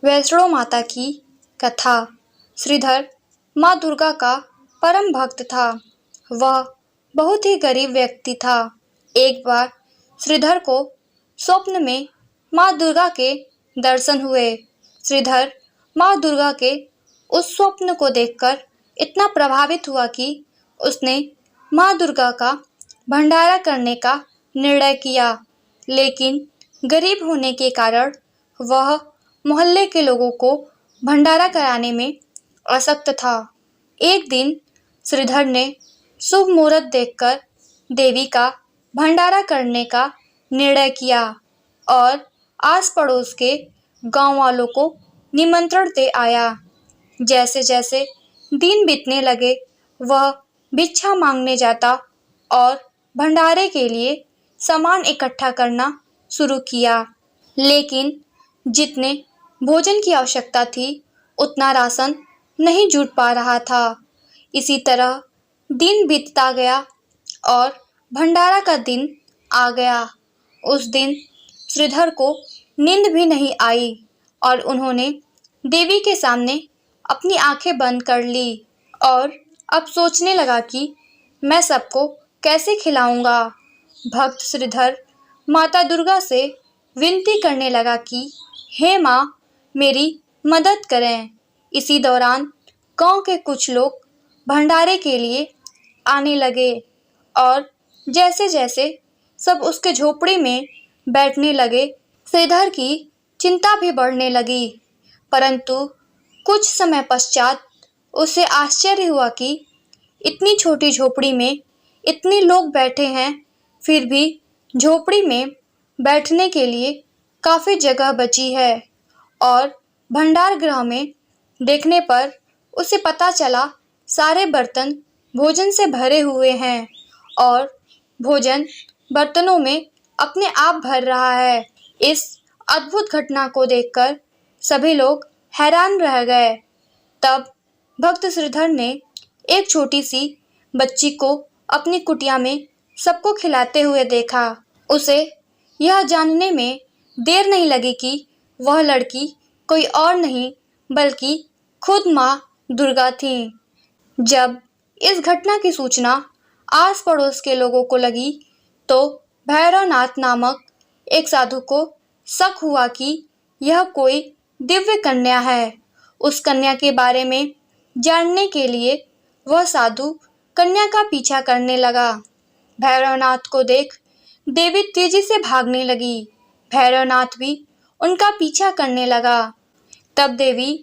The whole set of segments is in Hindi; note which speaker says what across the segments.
Speaker 1: वैष्णो माता की कथा। श्रीधर माँ दुर्गा का परम भक्त था। वह बहुत ही गरीब व्यक्ति था। एक बार श्रीधर को स्वप्न में माँ दुर्गा के दर्शन हुए। श्रीधर माँ दुर्गा के उस स्वप्न को देखकर इतना प्रभावित हुआ कि उसने माँ दुर्गा का भंडारा करने का निर्णय किया। लेकिन गरीब होने के कारण वह मोहल्ले के लोगों को भंडारा कराने में आसक्त था। एक दिन श्रीधर ने शुभ मुहूर्त देखकर देवी का भंडारा करने का निर्णय किया और आस पड़ोस के गांव वालों को निमंत्रण दे आया। जैसे जैसे दिन बीतने लगे वह भिक्षा मांगने जाता और भंडारे के लिए सामान इकट्ठा करना शुरू किया। लेकिन जितने भोजन की आवश्यकता थी उतना राशन नहीं जुट पा रहा था। इसी तरह दिन बीतता गया और भंडारा का दिन आ गया। उस दिन श्रीधर को नींद भी नहीं आई और उन्होंने देवी के सामने अपनी आंखें बंद कर ली और अब सोचने लगा कि मैं सबको कैसे खिलाऊंगा। भक्त श्रीधर माता दुर्गा से विनती करने लगा कि हे माँ, मेरी मदद करें। इसी दौरान गांव के कुछ लोग भंडारे के लिए आने लगे और जैसे जैसे सब उसके झोपड़ी में बैठने लगे श्रीधर की चिंता भी बढ़ने लगी। परंतु कुछ समय पश्चात उसे आश्चर्य हुआ कि इतनी छोटी झोपड़ी में इतने लोग बैठे हैं, फिर भी झोपड़ी में बैठने के लिए काफ़ी जगह बची है। और भंडार गृह में देखने पर उसे पता चला सारे बर्तन भोजन से भरे हुए हैं और भोजन बर्तनों में अपने आप भर रहा है। इस अद्भुत घटना को देखकर सभी लोग हैरान रह गए। तब भक्त श्रीधर ने एक छोटी सी बच्ची को अपनी कुटिया में सबको खिलाते हुए देखा। उसे यह जानने में देर नहीं लगी कि वह लड़की कोई और नहीं बल्कि खुद माँ दुर्गा थी। जब इस घटना की सूचना आस पड़ोस के लोगों को लगी तो भैरवनाथ नामक एक साधु को शक हुआ कि यह कोई दिव्य कन्या है। उस कन्या के बारे में जानने के लिए वह साधु कन्या का पीछा करने लगा। भैरवनाथ को देख देवी तेजी से भागने लगी। भैरवनाथ भी उनका पीछा करने लगा। तब देवी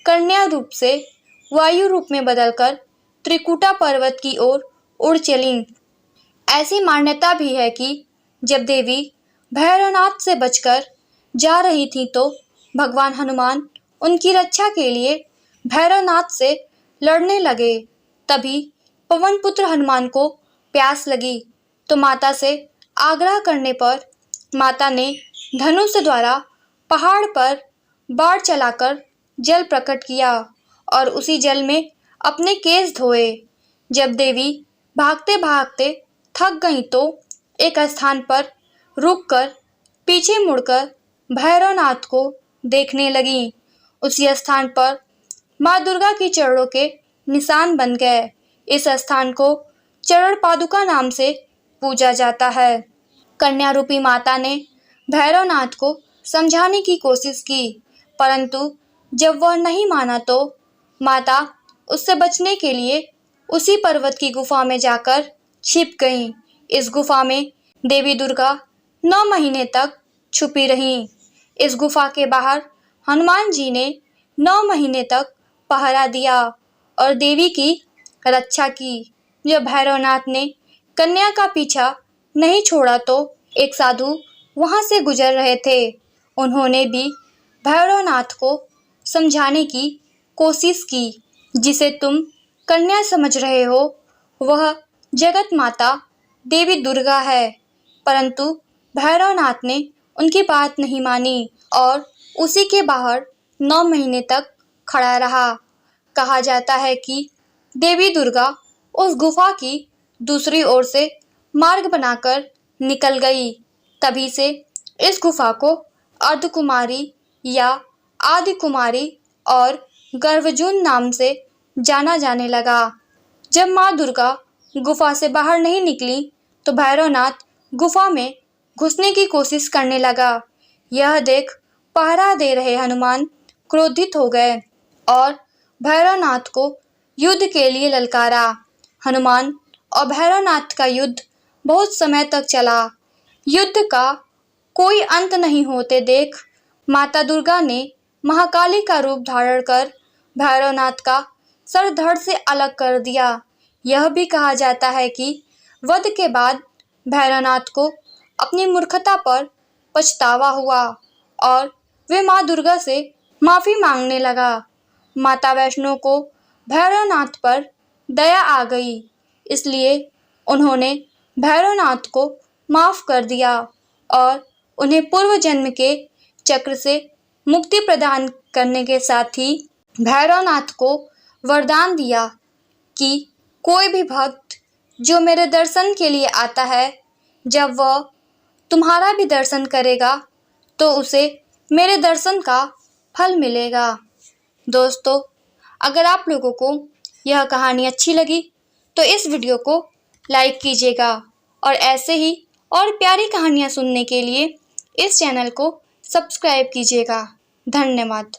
Speaker 1: कन्या रूप से वायु रूप में बदलकर त्रिकुटा पर्वत की ओर उड़ चलीं। ऐसी मान्यता भी है कि जब देवी भैरवनाथ से बचकर जा रही थी तो भगवान हनुमान उनकी रक्षा के लिए भैरवनाथ से लड़ने लगे। तभी पवन पुत्र हनुमान को प्यास लगी तो माता से आग्रह करने पर माता ने धनुष द्वारा पहाड़ पर बाढ़ चलाकर जल प्रकट किया और उसी जल में अपने केस धोए। जब देवी भागते भागते थक गईं तो एक स्थान पर रुककर पीछे मुड़कर भैरवनाथ को देखने लगीं। उसी स्थान पर माँ दुर्गा की चरणों के निशान बन गए। इस स्थान को चरण पादुका नाम से पूजा जाता है। कन्या रूपी माता ने भैरवनाथ को समझाने की कोशिश की, परंतु जब वह नहीं माना तो माता उससे बचने के लिए उसी पर्वत की गुफा में जाकर छिप गईं। इस गुफा में देवी दुर्गा 9 महीने तक छुपी रहीं। इस गुफा के बाहर हनुमान जी ने 9 महीने तक पहरा दिया और देवी की रक्षा की। जब भैरवनाथ ने कन्या का पीछा नहीं छोड़ा तो एक साधु वहां से गुजर रहे थे। उन्होंने भी भैरवनाथ को समझाने की कोशिश की। जिसे तुम कन्या समझ रहे हो वह जगत माता देवी दुर्गा है, परंतु भैरवनाथ ने उनकी बात नहीं मानी और उसी के बाहर 9 महीने तक खड़ा रहा। कहा जाता है कि देवी दुर्गा उस गुफा की दूसरी ओर से मार्ग बनाकर निकल गई। तभी से इस गुफा को अर्धकुमारी या आदि कुमारी और गर्वजून नाम से जाना जाने लगा। जब माँ दुर्गा गुफा से बाहर नहीं निकली तो भैरवनाथ गुफा में घुसने की कोशिश करने लगा। यह देख पहरा दे रहे हनुमान क्रोधित हो गए और भैरवनाथ को युद्ध के लिए ललकारा। हनुमान और भैरवनाथ का युद्ध बहुत समय तक चला। युद्ध का कोई अंत नहीं होते देख माता दुर्गा ने महाकाली का रूप धारण कर भैरवनाथ का सर धड़ से अलग कर दिया। यह भी कहा जाता है कि वध के बाद भैरवनाथ को अपनी मूर्खता पर पछतावा हुआ और वे माँ दुर्गा से माफी मांगने लगा। माता वैष्णो को भैरवनाथ पर दया आ गई, इसलिए उन्होंने भैरवनाथ को माफ कर दिया और उन्हें पूर्व जन्म के चक्र से मुक्ति प्रदान करने के साथ ही भैरवनाथ को वरदान दिया कि कोई भी भक्त जो मेरे दर्शन के लिए आता है, जब वह तुम्हारा भी दर्शन करेगा तो उसे मेरे दर्शन का फल मिलेगा। दोस्तों, अगर आप लोगों को यह कहानी अच्छी लगी तो इस वीडियो को लाइक कीजिएगा और ऐसे ही और प्यारी कहानियाँ सुनने के लिए इस चैनल को सब्सक्राइब कीजिएगा। धन्यवाद।